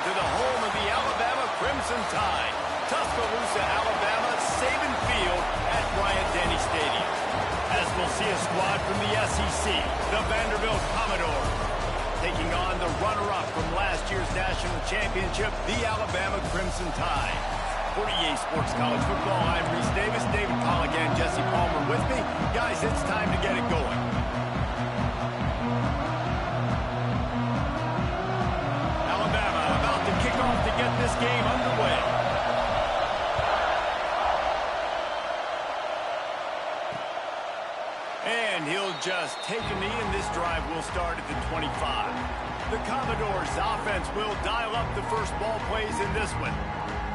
to the home of the Alabama Crimson Tide. Tuscaloosa, Alabama, Saban Field at Bryant-Denny Stadium. As we'll see a squad from the SEC, the Vanderbilt Commodores, taking on the runner-up from last year's national championship, the Alabama Crimson Tide. For EA Sports College Football, I'm Reese Davis, David Colligan, Jesse Palmer with me. Guys, it's time to get it going. Alabama about to kick off to get this game underway. And he'll just take a knee, and this drive will start at the 25. The Commodores' offense will dial up the first ball plays in this one.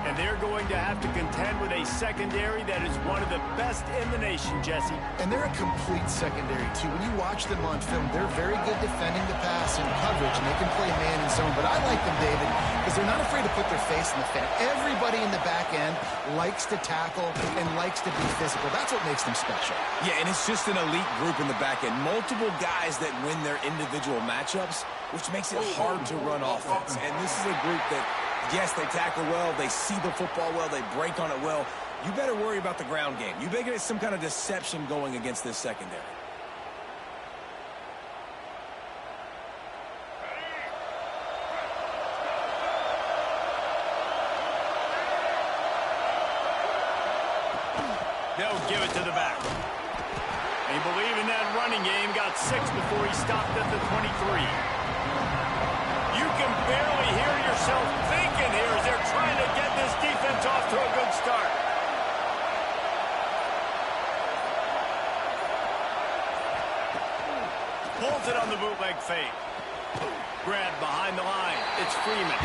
And they're going to have to contend with a secondary that is one of the best in the nation, Jesse. And they're a complete secondary, too. When you watch them on film, they're very good defending the pass and coverage, and they can play man and zone. But I like them, David, because they're not afraid to put their face in the fan. Everybody in the back end likes to tackle and likes to be physical. That's what makes them special. Yeah, and it's just an elite group in the back end. Multiple guys that win their individual matchups, which makes it hard to run offense. And this is a group that, yes, they tackle well, they see the football well, they break on it well. You better worry about the ground game. You better get some kind of deception going against this secondary. They'll give it to the back. They believe in that running game. Got 6 before he stopped at the 23. You can barely hear yourself thinking here as they're trying to get this defense off to a good start. Pulls it on the bootleg fake. Grabbed behind the line. It's Freeman.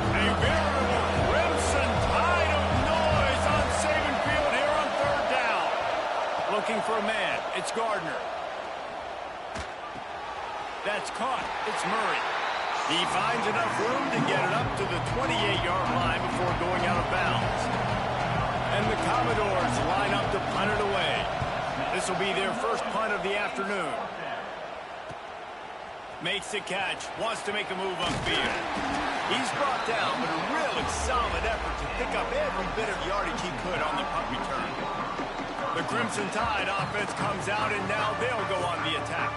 A veritable crimson tide of noise on Saban Field here on third down. Looking for a man. It's Gardner. That's caught. It's Murray. He finds enough room to get it up to the 28-yard line before going out of bounds. And the Commodores line up to punt it away. This will be their first punt of the afternoon. Makes the catch. Wants to make a move upfield. He's brought down, but a really solid effort to pick up every bit of yardage he could on the punt return. The Crimson Tide offense comes out, and now they'll go on the attack.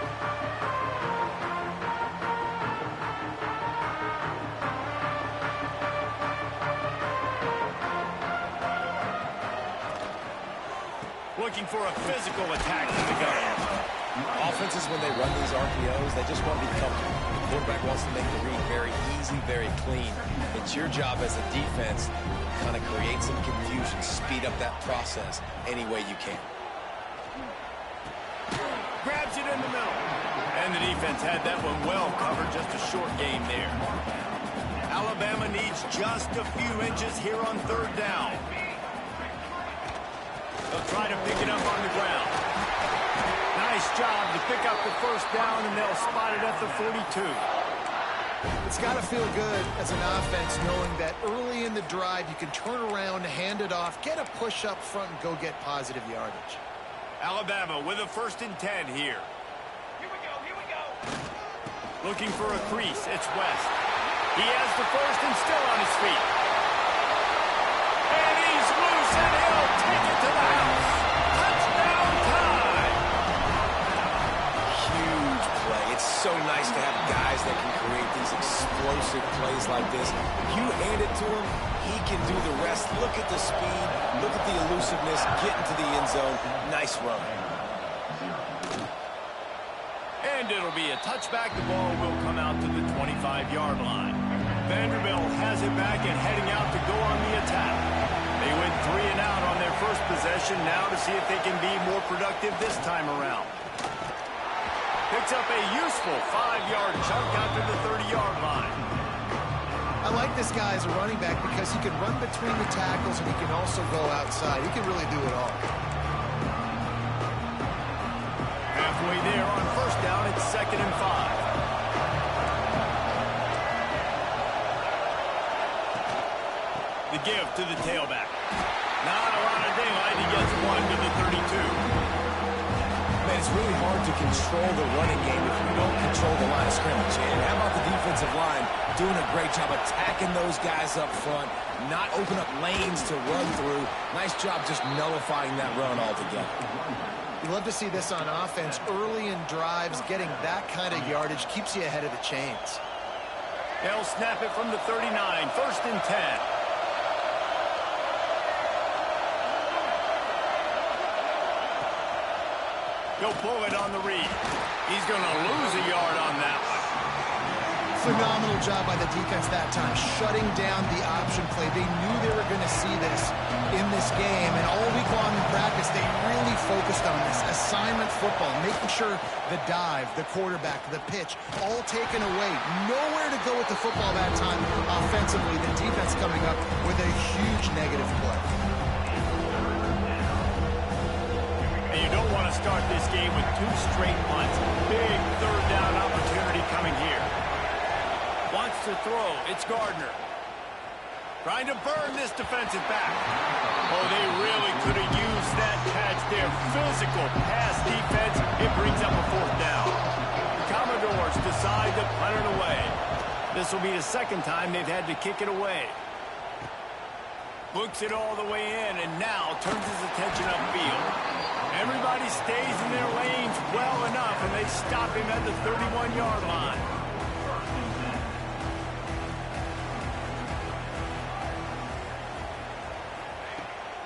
Looking for a physical attack from the gun. Offenses, when they run these RPOs, they just want to be comfortable. The quarterback wants to make the read very easy, very clean. It's your job as a defense to kind of create some confusion, speed up that process any way you can. Grabs it in the middle. And the defense had that one well covered, just a short game there. Alabama needs just a few inches here on third down. They'll try to pick it up on the ground. Nice job to pick up the first down, and they'll spot it at the 42. It's got to feel good as an offense knowing that early in the drive you can turn around, hand it off, get a push up front, and go get positive yardage. Alabama with a 1st and 10 here. Here we go. Looking for a crease. It's West. He has the first and still on his feet. And he's loose, and he'll take it to the house. Touchdown time. Huge play. It's so nice to have guys that can create these explosive plays like this. You hand it to him, he can do the rest. Look at the speed. Look at the elusiveness. Get into the end zone. Nice run. And it'll be a touchback. The ball will come out to the 25-yard line. Vanderbilt has it back and heading out to go on the attack. They went 3 and out on their first possession. Now to see if they can be more productive this time around. Picks up a useful 5-yard chunk out to the 30-yard line. I like this guy as a running back because he can run between the tackles and he can also go outside. He can really do it all. Halfway there on first down, it's 2nd and 5. The give to the tailback. Not a lot of daylight. He gets 1 to the 32. Man, it's really hard to control the running game if you don't control the line of scrimmage. And how about the defensive line doing a great job attacking those guys up front, not open up lanes to run through. Nice job just nullifying that run altogether. You love to see this on offense. Early in drives, getting that kind of yardage keeps you ahead of the chains. They'll snap it from the 39, 1st and 10. He'll pull it on the read. He's going to lose a yard on that one. Phenomenal job by the defense that time, shutting down the option play. They knew they were going to see this in this game, and all week long in practice, they really focused on this assignment football, making sure the dive, the quarterback, the pitch, all taken away. Nowhere to go with the football that time offensively. The defense coming up with a huge negative play. And you don't want to start this game with 2 straight punts. Big 3rd down opportunity coming here. Wants to throw. It's Gardner. Trying to burn this defensive back. Oh, they really could have used that catch there. Physical pass defense. It brings up a 4th down. The Commodores decide to punt it away. This will be the 2nd time they've had to kick it away. Books it all the way in and now turns his attention upfield. Everybody stays in their lanes well enough, and they stop him at the 31-yard line.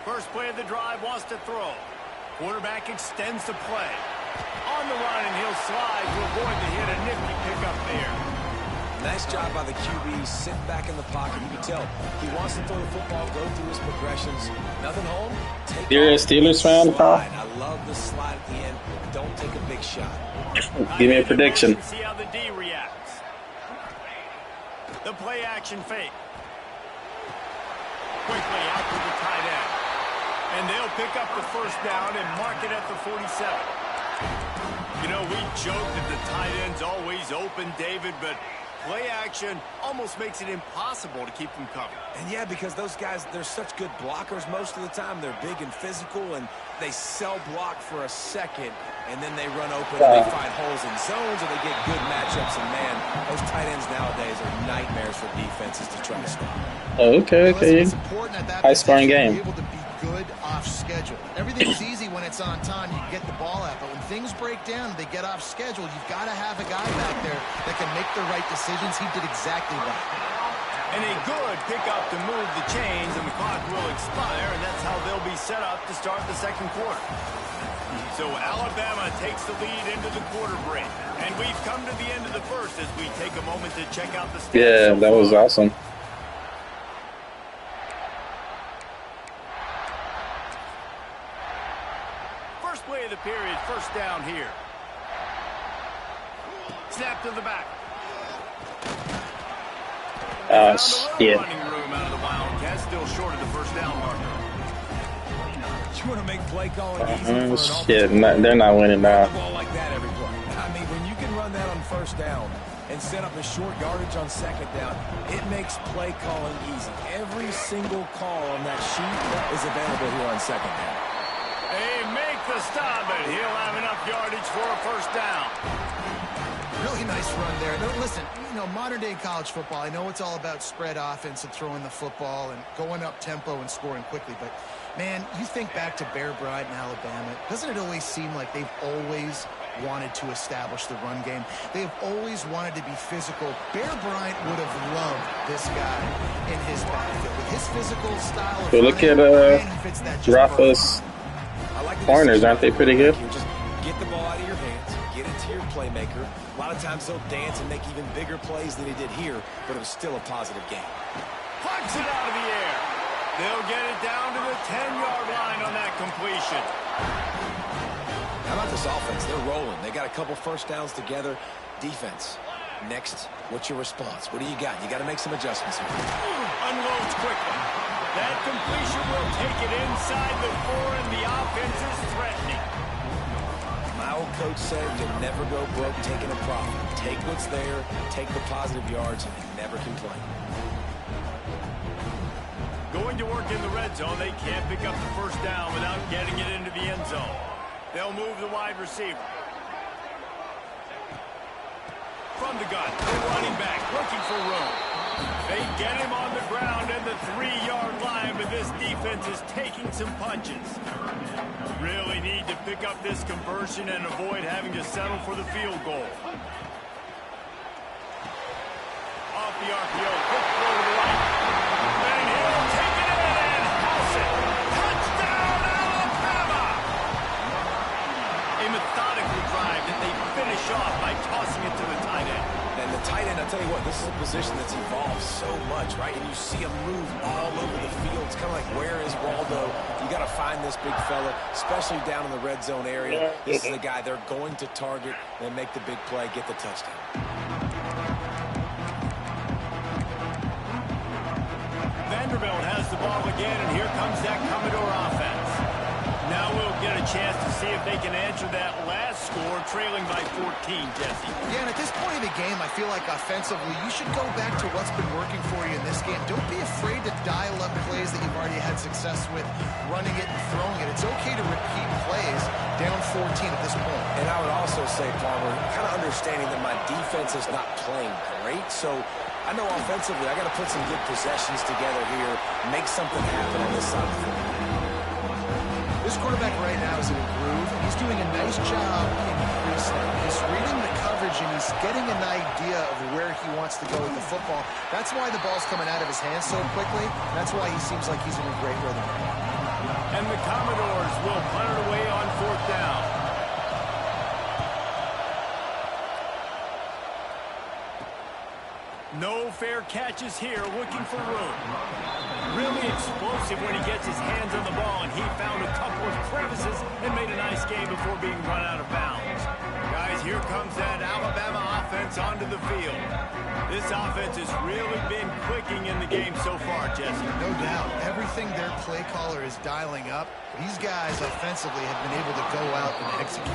First play of the drive, wants to throw. Quarterback extends the play. On the run, and he'll slide to avoid the hit. A nifty pickup there. Nice job by the QB. Sit back in the pocket. You can tell he wants to throw the football, go through his progressions. Nothing home. You're a Steelers fan, Paul? I love the slide at the end. Don't take a big shot. Give me a prediction. See how the D reacts. The play action fake. Quickly out to the tight end. And they'll pick up the 1st down and mark it at the 47. You know, we joke that the tight end's always open, David, but play action almost makes it impossible to keep them covered. And yeah, because those guys, they're such good blockers most of the time. They're big and physical, and they cell block for a second, and then they run open and they find holes in zones, or they get good matchups. And man, those tight ends nowadays are nightmares for defenses to try to stop. Okay. High scoring game. Good off schedule. Everything's easy when it's on time. You get the ball out, but when things break down and they get off schedule, you've got to have a guy back there that can make the right decisions. He did exactly that. And a good pickup to move the chains, and the clock will expire, and that's how they'll be set up to start the 2nd quarter. So Alabama takes the lead into the quarter break, and we've come to the end of the 1st as we take a moment to check out the stats. Yeah, that was awesome. Play of the period, 1st down here. Snap to the back. Shit. Running room out of the Wildcats, still short of the 1st down marker. You want to make play calling easy for shit, they're not winning now. Ball like that every play. I mean, when you can run that on 1st down and set up a short yardage on 2nd down, it makes play calling easy. Every single call on that sheet is available here on 2nd down. They make the stop, but he'll have enough yardage for a 1st down. Really nice run there. Now, listen, you know, modern-day college football, I know it's all about spread offense and throwing the football and going up tempo and scoring quickly, but, man, you think back to Bear Bryant in Alabama, doesn't it always seem like they've always wanted to establish the run game? They've always wanted to be physical. Bear Bryant would have loved this guy in his backfield. With his physical style of look at Rafa's corners, aren't they pretty good? Just get the ball out of your hands, get it to your playmaker. A lot of times they'll dance and make even bigger plays than he did here, but it was still a positive game. Plucks it out of the air. They'll get it down to the 10-yard line on that completion. How about this offense? They're rolling. They got a couple 1st downs together. Defense. Next, what's your response? What do you got? You got to make some adjustments here. Unloads quickly. That completion will take it inside the 4, and the offense is threatening. My old coach said you'll never go broke taking a profit. Take what's there, take the positive yards, and never complain. Going to work in the red zone, they can't pick up the 1st down without getting it into the end zone. They'll move the wide receiver. From the gun, the running back looking for room. They get him on the ground at the 3-yard line, but this defense is taking some punches. Really need to pick up this conversion and avoid having to settle for the field goal. Off the RPO, quick throw to the right. And he'll take it in and house it. Touchdown, Alabama! A methodical drive that they finish off by tossing it to the tight end. And the tight end, I'll tell you what, this is a position that's evolved so much, right? And you see him move all over the field. It's kind of like, where is Waldo? You got to find this big fella, especially down in the red zone area. This is the guy they're going to target and make the big play, get the touchdown. Vanderbilt has the ball again, and here comes that Commodore offense. Now we'll get a chance to see if they can answer that last score, trailing by 14, Jesse. Yeah, and at this point of the game, I feel like offensively, you should go back to what's been working for you in this game. Don't be afraid to dial up plays that you've already had success with, running it and throwing it. It's okay to repeat plays down 14 at this point. And I would also say, Palmer, kind of understanding that my defense is not playing great, so I know offensively I got to put some good possessions together here, make something happen on this side of the field. This quarterback right now is in a groove, and he's doing a nice job increasing. He's reading the coverage, and he's getting an idea of where he wants to go with the football. That's why the ball's coming out of his hands so quickly. That's why he seems like he's in a great rhythm. And the Commodores will punt it away on 4th down. No fair catches here, looking for room. Really explosive when he gets his hands on the ball, and he found a couple of crevices and made a nice game before being run out of bounds. Guys, here comes that Alabama offense onto the field. This offense has really been clicking in the game so far, Jesse. No doubt. Everything their play caller is dialing up, these guys offensively have been able to go out and execute.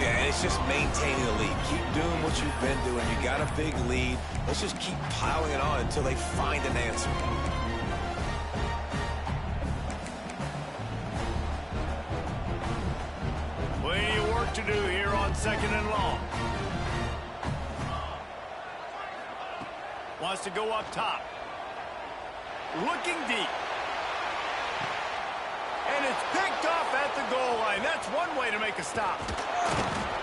Yeah, and it's just maintaining the lead. Keep doing what you've been doing. You got a big lead. Let's just keep piling it on until they find an answer. Plenty of work to do here on 2nd and long. Wants to go up top. Looking deep. And it's picked off at the goal line. That's one way to make a stop.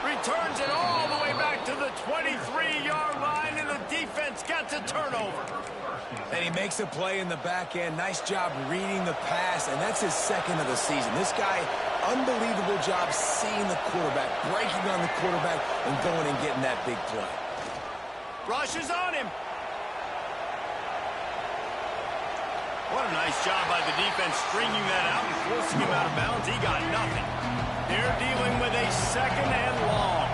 Returns it all the way back to the 23-yard line, and the defense gets a turnover. And he makes a play in the back end. Nice job reading the pass, and that's his 2nd of the season. This guy, unbelievable job seeing the quarterback, breaking on the quarterback, and going and getting that big play. Rushes on him. What a nice job by the defense stringing that out and forcing him out of bounds. He got nothing. They're dealing with a 2nd and long.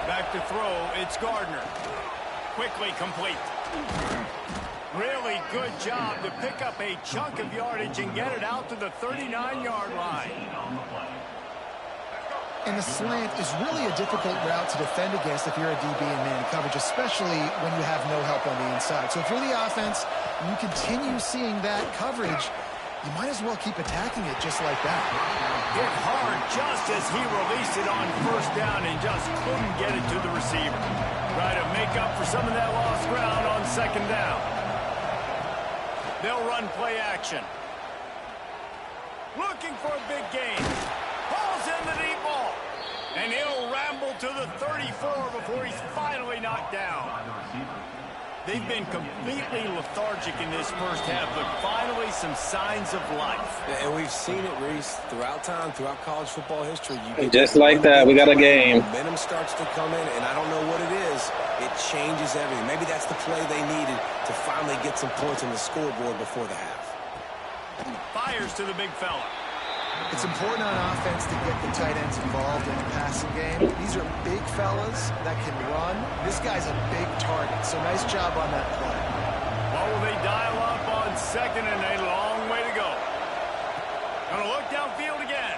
Back to throw, it's Gardner. Quickly complete. Really good job to pick up a chunk of yardage and get it out to the 39-yard line. And the slant is really a difficult route to defend against if you're a DB in man coverage, especially when you have no help on the inside. So if you're the offense and you continue seeing that coverage, you might as well keep attacking it just like that. Hit hard just as he released it on 1st down and just couldn't get it to the receiver. Try to make up for some of that lost ground on 2nd down. They'll run play action. Looking for a big gain. Pulls in the deep ball. And he'll ramble to the 34 before he's finally knocked down. They've been completely lethargic in this first half, but finally some signs of life. And we've seen it, Reese, throughout time, throughout college football history. Just like that, we got a game. Momentum starts to come in, and I don't know what it is. It changes everything. Maybe that's the play they needed to finally get some points on the scoreboard before the half. Fires to the big fella. It's important on offense to get the tight ends involved in the passing game. These are big fellas that can run. This guy's a big target, so nice job on that play. What will they dial up on 2nd and a long way to go? Gonna look downfield again.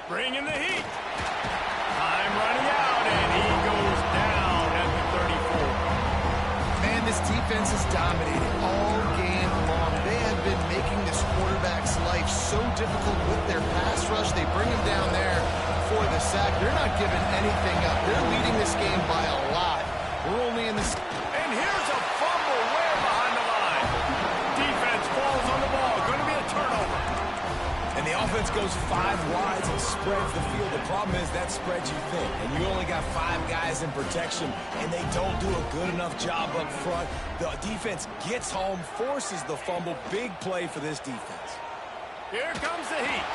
Bring in the heat. Time running out, and he goes down at the 34. Man, this defense is dominating all game long. They have been making this quarterback's life so difficult with their pass rush. They bring him down there for the sack. They're not giving anything up. They're leading this game by a lot. We're only in this. And here's a fumble way behind the line. Defense falls on the ball. Going to be a turnover. And the offense goes 5 wides and spreads the field. The problem is that spreads you thin, and you only got 5 guys in protection, and they don't do a good enough job up front. The defense gets home, forces the fumble. Big play for this defense. Here comes the heat.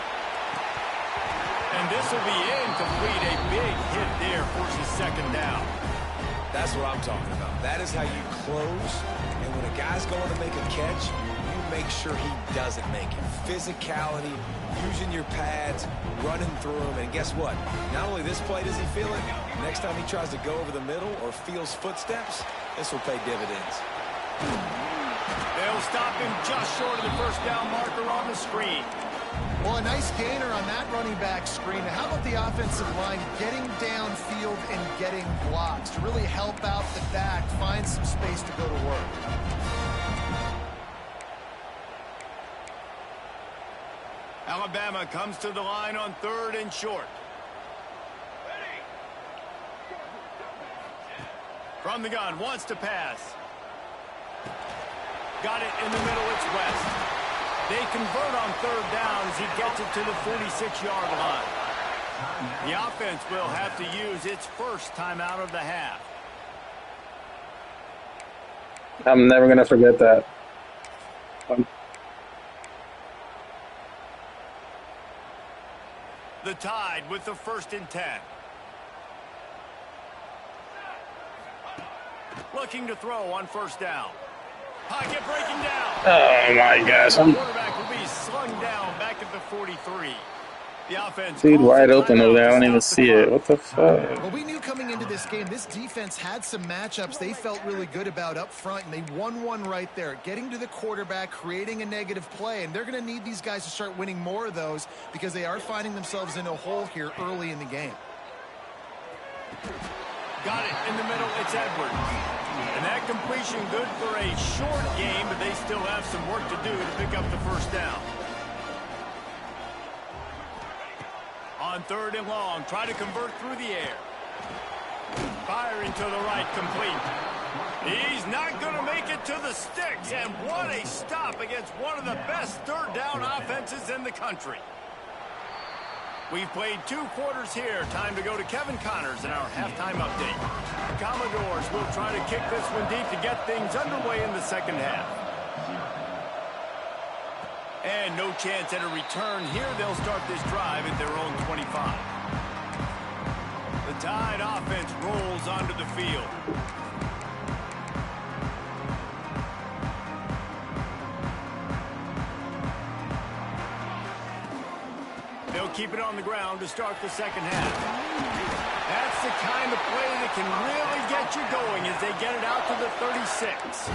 And this will be incomplete. A big hit there forces second down. That's what I'm talking about. That is how you close, and when a guy's going to make a catch, you make sure he doesn't make it. Physicality, using your pads, running through them, and guess what? Not only this play does he feel it, next time he tries to go over the middle or feels footsteps, this will pay dividends. They'll stop him just short of the first down marker on the screen. Well, a nice gainer on that running back screen. How about the offensive line getting downfield and getting blocks to really help out the back, find some space to go to work? Alabama comes to the line on 3rd and short. From the gun, wants to pass. Got it in the middle, it's West. They convert on 3rd down as he gets it to the 46-yard line. The offense will have to use its first timeout of the half. I'm never going to forget that. The Tide with the 1st and 10. Looking to throw on 1st down. Pocket breaking down. Oh my gosh. The quarterback will be slung down back at the 43. The offense. Dude, wide open over there. I don't even see it. What the fuck? Well, we knew coming into this game, this defense had some matchups they felt really good about up front, and they won one right there. Getting to the quarterback, creating a negative play, and they're going to need these guys to start winning more of those because they are finding themselves in a hole here early in the game. Got it in the middle. It's Edwards. And that completion good for a short game, but they still have some work to do to pick up the first down. On 3rd and long, try to convert through the air. Firing to the right, complete. He's not going to make it to the sticks, and what a stop against one of the best 3rd down offenses in the country. We've played 2 quarters here. Time to go to Kevin Connors in our halftime update. The Commodores will try to kick this one deep to get things underway in the second half. And no chance at a return here. They'll start this drive at their own 25. The Tide offense rolls onto the field. They'll keep it on the ground to start the second half. That's the kind of play that can really get you going as they get it out to the 36.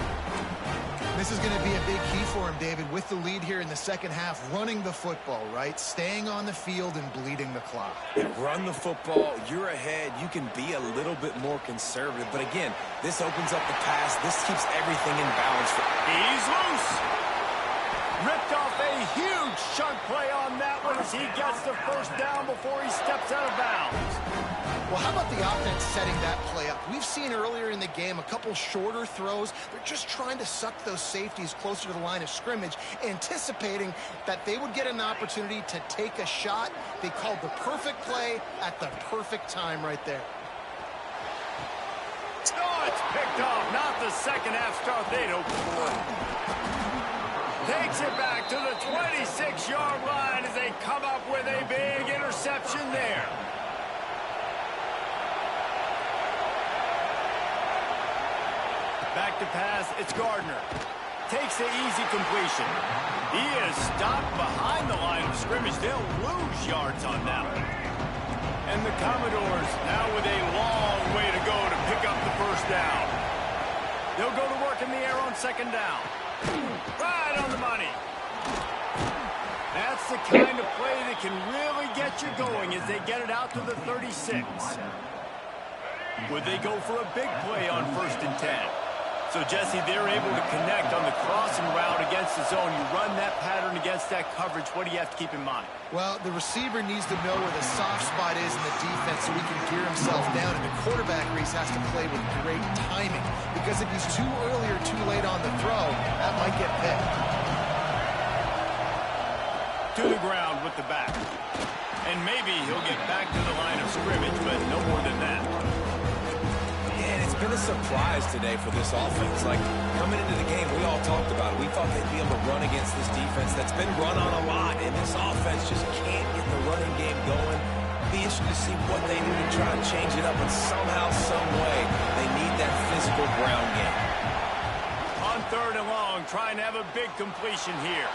This is going to be a big key for him, David, with the lead here in the second half, running the football, right? Staying on the field and bleeding the clock. Run the football, you're ahead, you can be a little bit more conservative. But again, this opens up the pass. This keeps everything in balance. He's loose. Ripped off a huge chunk play on that one as he gets the first down before he steps out of bounds. Well, how about the offense setting that play up? We've seen earlier in the game a couple shorter throws. They're just trying to suck those safeties closer to the line of scrimmage, anticipating that they would get an opportunity to take a shot. They called the perfect play at the perfect time right there. Oh, it's picked off. Not the second half start they'd hoped for. Takes it back to the 26-yard line as they come up with a big interception there. Back to pass, it's Gardner. Takes the easy completion. He is stopped behind the line of scrimmage. They'll lose yards on that one. And the Commodores now with a long way to go to pick up the first down. They'll go to work in the air on second down. Right on the money. That's the kind of play that can really get you going as they get it out to the 36. Would they go for a big play on 1st and 10? So, Jesse, they're able to connect on the crossing route against the zone. You run that pattern against that coverage. What do you have to keep in mind? Well, the receiver needs to know where the soft spot is in the defense so he can gear himself down. And the quarterback, Reese, has to play with great timing. Because if he's too early or too late on the throw, that might get picked. To the ground with the back. And maybe he'll get back to the line of scrimmage, but no more than that. It's been a surprise today for this offense. Like, coming into the game, we all talked about it. We thought they'd be able to run against this defense that's been run on a lot, and this offense just can't get the running game going. Be interested to see what they do to try and change it up, and somehow, some way, they need that physical ground game. On 3rd and long, trying to have a big completion here.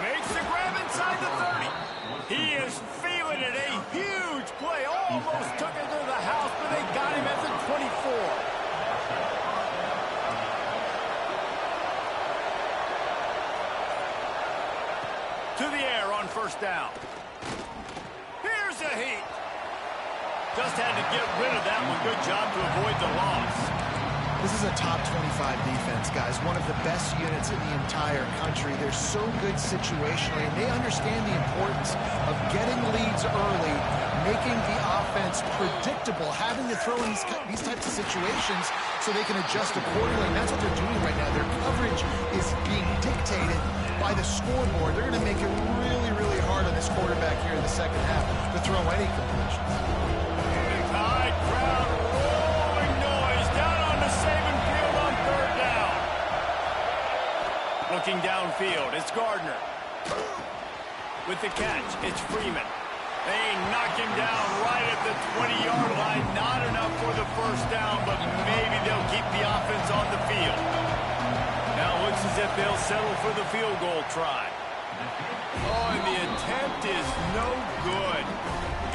Makes the grab inside the 30. He is feeling it. A huge play. Almost took it to the house, but they got him at the 24. To the air on 1st down. Here's a heat. Just had to get rid of that one. Good job to avoid the loss. This is a top 25 defense, guys. One of the best units in the entire country. They're so good situationally, and they understand the importance of getting leads early, making the offense predictable, having to throw in these types of situations so they can adjust accordingly. And that's what they're doing right now. Their coverage is being dictated by the scoreboard. They're going to make it really, really hard on this quarterback here in the second half to throw any completions. High crowd, rolling noise down on the Saban field on 3rd down. Looking downfield, it's Gardner. With the catch, it's Freeman. They knock him down right at the 20-yard line. Not enough for the 1st down, but maybe they'll keep the offense on the field. Now it looks as if they'll settle for the field goal try. Oh, and the attempt is no good.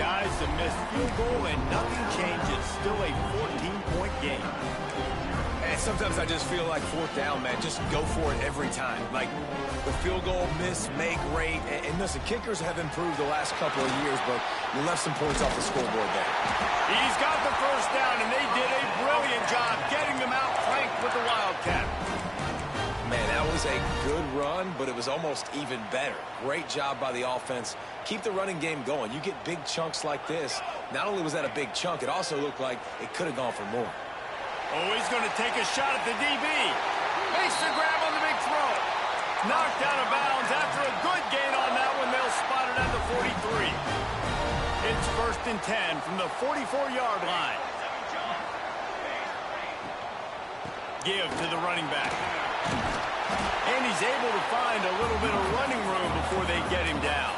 Guys, a missed field goal and nothing changes. Still a 14-point game. And sometimes I just feel like 4th down, man. Just go for it every time. Like, the field goal miss, make rate. And listen, kickers have improved the last couple of years, but you left some points off the scoreboard there. He's got the 1st down, and they did a brilliant job getting them out flanked with the Wildcat. Man, that was a good run, but it was almost even better. Great job by the offense. Keep the running game going. You get big chunks like this. Not only was that a big chunk, it also looked like it could have gone for more. Oh, he's going to take a shot at the DB. Makes the grab on the big throw. Knocked out of bounds after a good gain on that one. They'll spot it at the 43. It's 1st and 10 from the 44-yard line. Give to the running back. And he's able to find a little bit of running room before they get him down.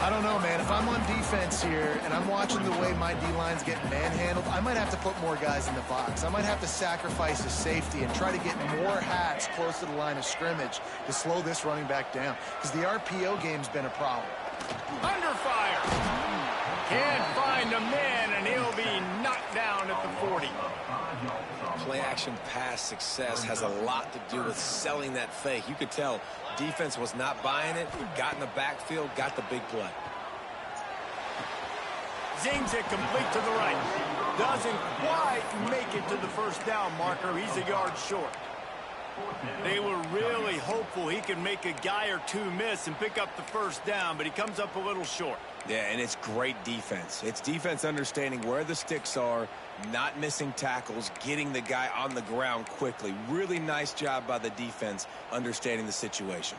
I don't know, man. If I'm on defense here and I'm watching the way my D-line's getting manhandled, I might have to put more guys in the box. I might have to sacrifice a safety and try to get more hats close to the line of scrimmage to slow this running back down, because the RPO game's been a problem. Under fire. Can't find a man, and he'll be knocked down at the 40. Play-action pass success has a lot to do with selling that fake. You could tell defense was not buying it, got in the backfield, got the big play. Zings it complete to the right. Doesn't quite make it to the 1st down marker. He's a yard short. They were really hopeful he could make a guy or two miss and pick up the 1st down, but he comes up a little short. Yeah, and it's great defense. It's defense understanding where the sticks are, not missing tackles, getting the guy on the ground quickly. Really nice job by the defense understanding the situation.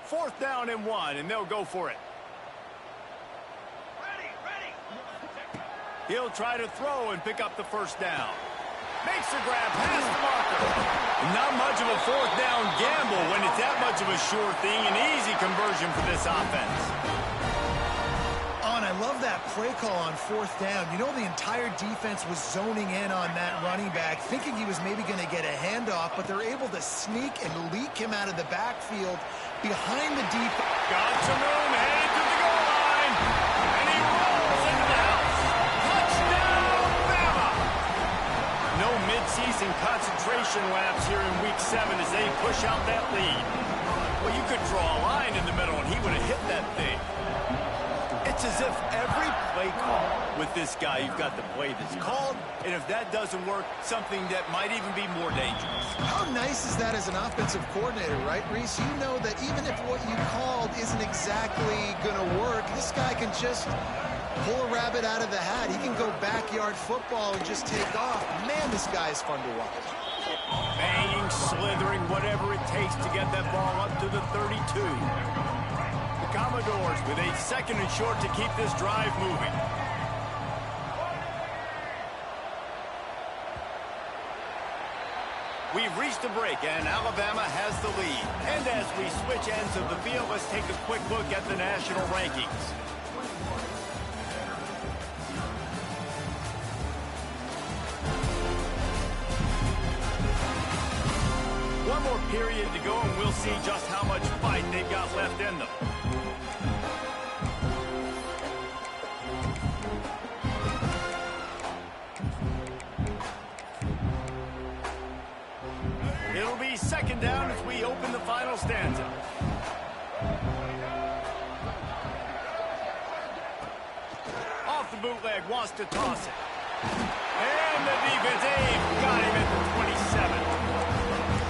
4th down and 1, and they'll go for it. He'll try to throw and pick up the 1st down. Makes the grab past the marker. Not much of a 4th down gamble when it's that much of a sure thing. An easy conversion for this offense. Oh, and I love that play call on 4th down. You know, the entire defense was zoning in on that running back, thinking he was maybe going to get a handoff, but they're able to sneak and leak him out of the backfield behind the deep. Got some room, headed to the goal line, and he rolls into the house. Touchdown, Bama! No midseason concentration laps here in Week 7 as they push out that lead. Well, you could draw a line in the middle, and he would have hit that thing. It's as if every play call with this guy, you've got the play that's called, and if that doesn't work, something that might even be more dangerous. How nice is that as an offensive coordinator, right, Reese? You know that even if what you called isn't exactly going to work, this guy can just pull a rabbit out of the hat. He can go backyard football and just take off. Man, this guy is fun to watch. Banging, slithering, whatever it takes to get that ball up to the 32. The Commodores with a 2nd and short to keep this drive moving. We've reached a break, and Alabama has the lead. And as we switch ends of the field, let's take a quick look at the national rankings. One more period to go, and we'll see just how much fight they've got left in them. It'll be 2nd down as we open the final stanza. Off the bootleg, wants to toss it. And the defense, got him at the 27.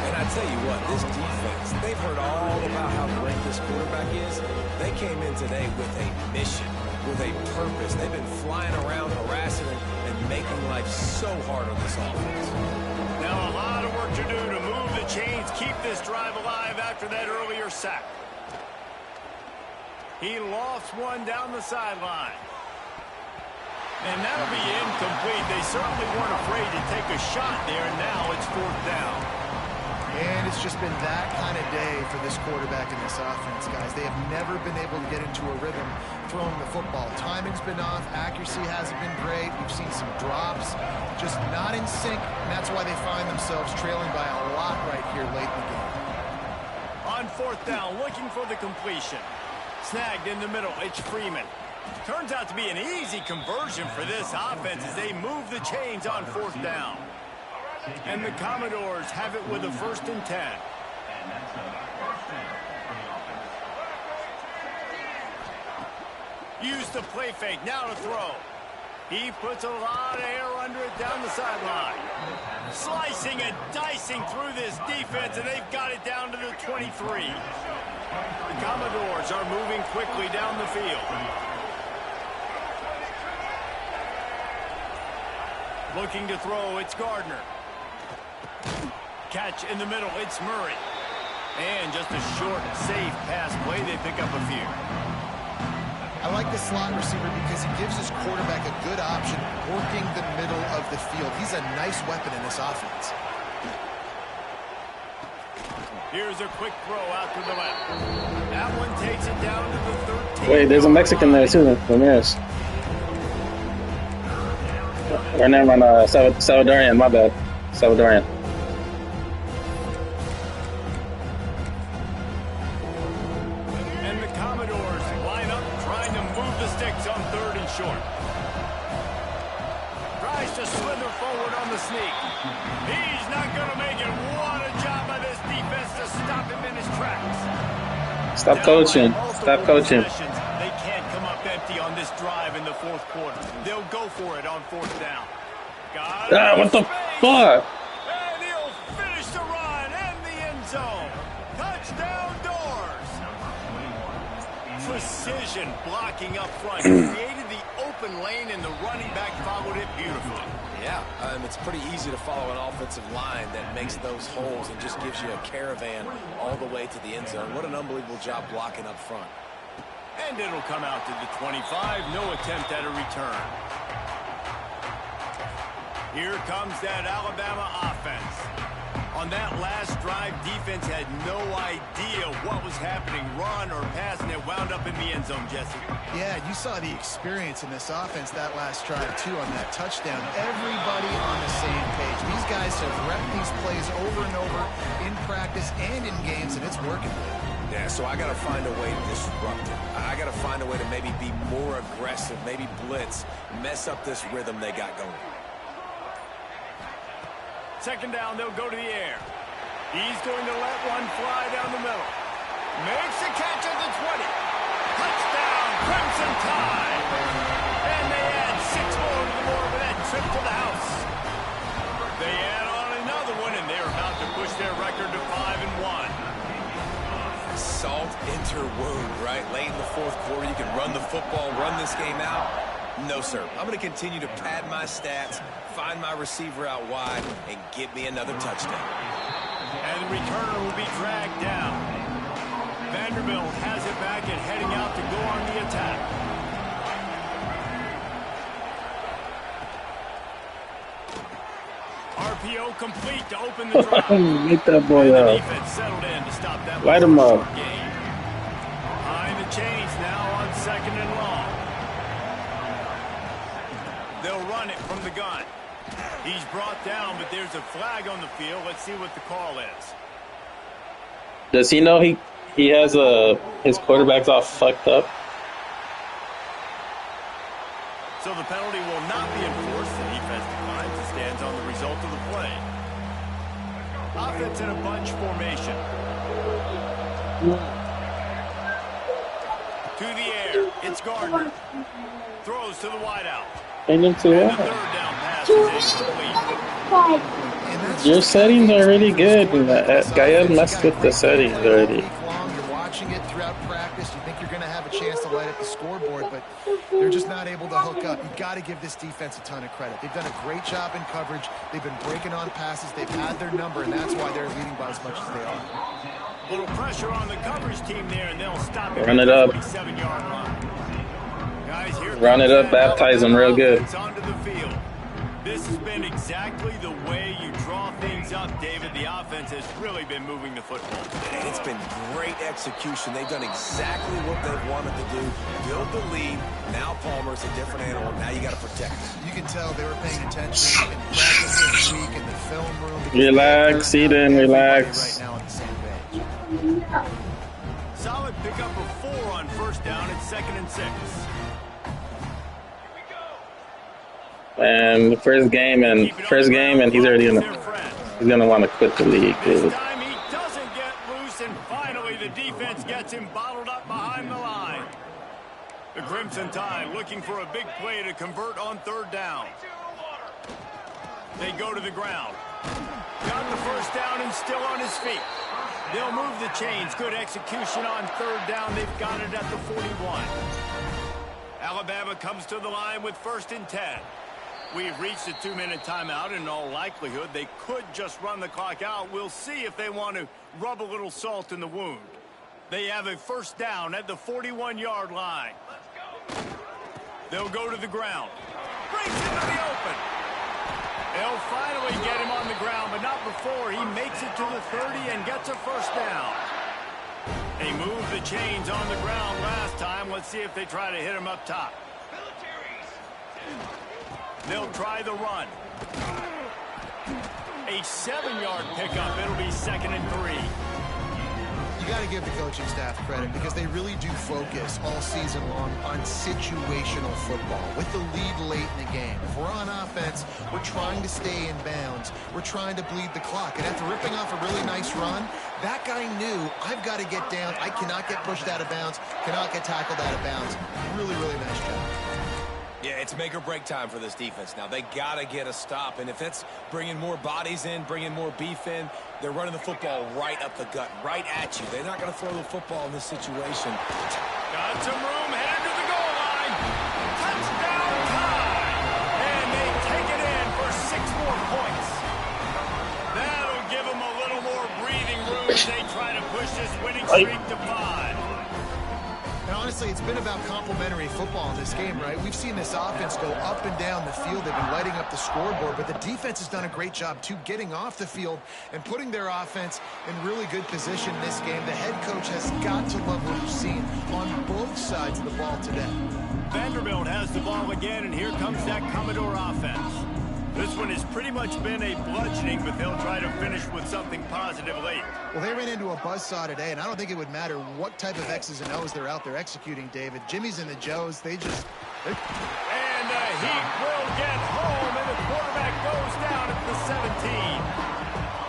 And I tell you what, this defense, they've heard all about how great this quarterback is. They came in today with a mission, with a purpose. They've been flying around, harassing and making life so hard on this offense. Now a lot of work to do to move the chains, keep this drive alive after that earlier sack. He lofts one down the sideline. And that'll be incomplete. They certainly weren't afraid to take a shot there, and now it's 4th down. And it's just been that kind of day for this quarterback in this offense, guys. They have never been able to get into a rhythm throwing the football. Timing's been off. Accuracy hasn't been great. We've seen some drops. Just not in sync, and that's why they find themselves trailing by a lot right here late in the game. On 4th down, looking for the completion. Snagged in the middle, it's Freeman. Turns out to be an easy conversion for this offense as they move the chains on 4th down. And the Commodores have it with a 1st and 10. Use the play fake, now to throw. He puts a lot of air under it down the sideline. Slicing and dicing through this defense, and they've got it down to the 23. The Commodores are moving quickly down the field. Looking to throw, it's Gardner. Catch in the middle, it's Murray. And just a short, safe pass play, they pick up a few. I like the slot receiver because he gives his quarterback a good option working the middle of the field. He's a nice weapon in this offense. Here's a quick throw out to the left. That one takes it down to the 13. Wait, there's a Mexican there too. Ramirez. Or never mind, Salvadorian, my bad. Salvadorian. And the Commodores line up trying to move the sticks on 3rd and short. Tries to slither forward on the sneak. He's not going to make it. What a job by this defense to stop him in his tracks. Stop coaching. Stop coaching. They can't come up empty on this drive in the 4th quarter. They'll go for it on 4th down. What the fuck? And he'll finish the run and the end zone. Touchdown Doors. Precision blocking up front. Created the open lane, and the running back followed it beautifully. Yeah, it's pretty easy to follow an offensive line that makes those holes and just gives you a caravan all the way to the end zone. What an unbelievable job blocking up front. And it'll come out to the 25. No attempt at a return. Here comes that Alabama offense. On that last drive, defense had no idea what was happening, run or pass, and it wound up in the end zone, Jesse. Yeah, you saw the experience in this offense that last drive, too, on that touchdown. Everybody on the same page. These guys have repped these plays over and over in practice and in games, and it's working. Yeah, so I got to find a way to disrupt it. I got to find a way to maybe be more aggressive, maybe blitz, mess up this rhythm they got going. 2nd down, they'll go to the air. He's going to let one fly down the middle. Makes a catch at the 20. Touchdown, Crimson Tide. And they add 6 more to the board with that trip to the house. They add on another one, and they're about to push their record to 5-1. Salt into wound, right? Late in the fourth quarter, you can run the football, run this game out. No, sir. I'm going to continue to pad my stats, find my receiver out wide, and get me another touchdown. And the returner will be dragged down. Vanderbilt has it back and heading out to go on the attack. RPO complete to open the drive. Get that boy The up. defense settled in to stop that. Light him up. Game. Behind the chains now on 2nd and long. They'll run it from the gun. He's brought down, but there's a flag on the field. Let's see what the call is. Does he know he has his quarterback's all fucked up? So the penalty will not be enforced. The defense declines and stands on the result of the play. Offense in a bunch formation. To the air. It's Gardner. Throws to the wideout. Ain't him too And the well. third down pass is incomplete. Your settings are really good. Gael messed with the settings already. You're watching it throughout practice. You think you're going to have a chance to light up the scoreboard, but they're just not able to hook up. You've got to give this defense a ton of credit. They've done a great job in coverage. They've been breaking on passes. They've had their number, and that's why they're leading by as much as they are. Little pressure on the coverage team there, and they'll stop it. Run it up. 47-yard line. Guys, here Run it up, baptize them real good. Onto the field. This has been exactly the way you draw things up, David. The offense has really been moving the football. And it's been great execution. They've done exactly what they've wanted to do. Build the lead. Now Palmer's a different animal. Now you got to protect him. You can tell they were paying attention in practice this week in the film room. Relax, Eden, relax. Right now on the same page. Solid pickup of 4 on first down at 2nd and 6. And first game, and he's already he's gonna want to quit the league, dude. This time he doesn't get loose, and finally the defense gets him bottled up behind the line. The Crimson Tide looking for a big play to convert on 3rd down. They go to the ground. Got the first down and still on his feet. They'll move the chains. Good execution on 3rd down. They've got it at the 41. Alabama comes to the line with 1st and 10. We've reached a 2-minute timeout. In all likelihood, they could just run the clock out. We'll see if they want to rub a little salt in the wound. They have a first down at the 41-yard line. They'll go to the ground. Breaks into the open. They'll finally get him on the ground, but not before he makes it to the 30 and gets a first down. They moved the chains on the ground last time. Let's see if they try to hit him up top. They'll try the run. A 7-yard pickup. It'll be 2nd and 3. You got to give the coaching staff credit because they really do focus all season long on situational football with the lead late in the game. If we're on offense, we're trying to stay in bounds. We're trying to bleed the clock. And after ripping off a really nice run, that guy knew, I've got to get down. I cannot get pushed out of bounds, cannot get tackled out of bounds. Really, really nice job. Yeah, it's make or break time for this defense now. They got to get a stop, and if it's bringing more bodies in, bringing more beef in, they're running the football right up the gut, right at you. They're not going to throw the football in this situation. Got some room, headed to the goal line. Touchdown Tide! And they take it in for 6 more points. That'll give them a little more breathing room as they try to push this winning streak to 5. And honestly, it's been about complementary football in this game, right? We've seen this offense go up and down the field. They've been lighting up the scoreboard, but the defense has done a great job, too, getting off the field and putting their offense in really good position in this game. The head coach has got to love what we've seen on both sides of the ball today. Vanderbilt has the ball again, and here comes that Commodore offense. This one has pretty much been a bludgeoning, but they'll try to finish with something positive late. Well, they ran into a buzzsaw today, and I don't think it would matter what type of X's and O's they're out there executing, David. Jimmy's and the Joes, they just... And he will get home, and the quarterback goes down at the 17.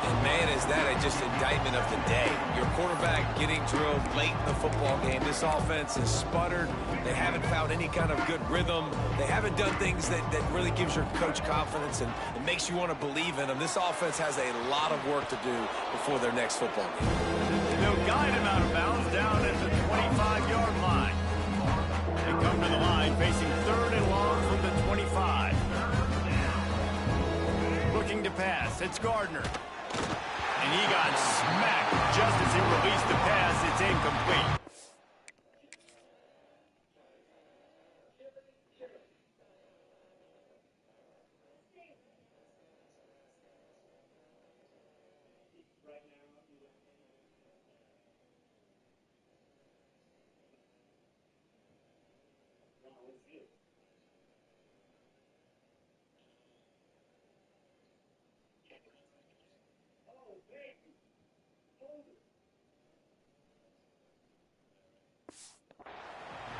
And man, is that just indictment of the day? Your quarterback getting drilled late in the football game. This offense has sputtered. They haven't found any kind of good rhythm. They haven't done things that really gives your coach confidence and it makes you want to believe in them. This offense has a lot of work to do before their next football game. They'll guide him out of bounds down at the 25-yard line. They come to the line facing 3rd and long from the 25. Looking to pass. It's Gardner. And he got smacked just as he released the pass. It's incomplete.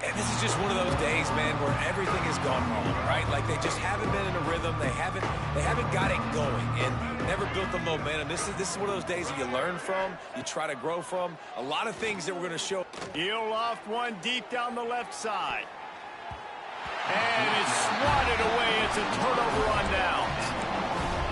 And this is just one of those days, man, where everything has gone wrong, right? Like they just haven't been in a rhythm. They haven't got it going and never built the momentum. This is one of those days that you learn from, you try to grow from. A lot of things that we're going to show. He'll loft one deep down the left side. And it's swatted away. It's a turnover on downs.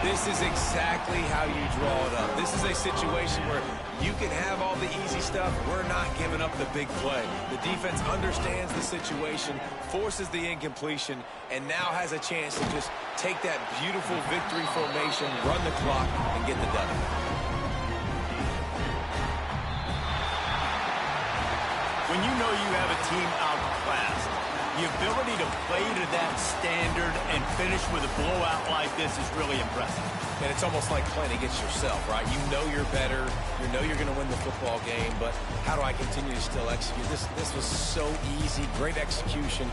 This is exactly how you draw it up. This is a situation where you can have all the easy stuff. We're not giving up the big play. The defense understands the situation, forces the incompletion, and now has a chance to just take that beautiful victory formation, run the clock, and get the W. When you know you have a team outclassed, the ability to play to that standard and finish with a blowout like this is really impressive. And it's almost like playing against yourself, right? You know you're better. You know you're going to win the football game, but how do I continue to still execute? This was so easy, great execution.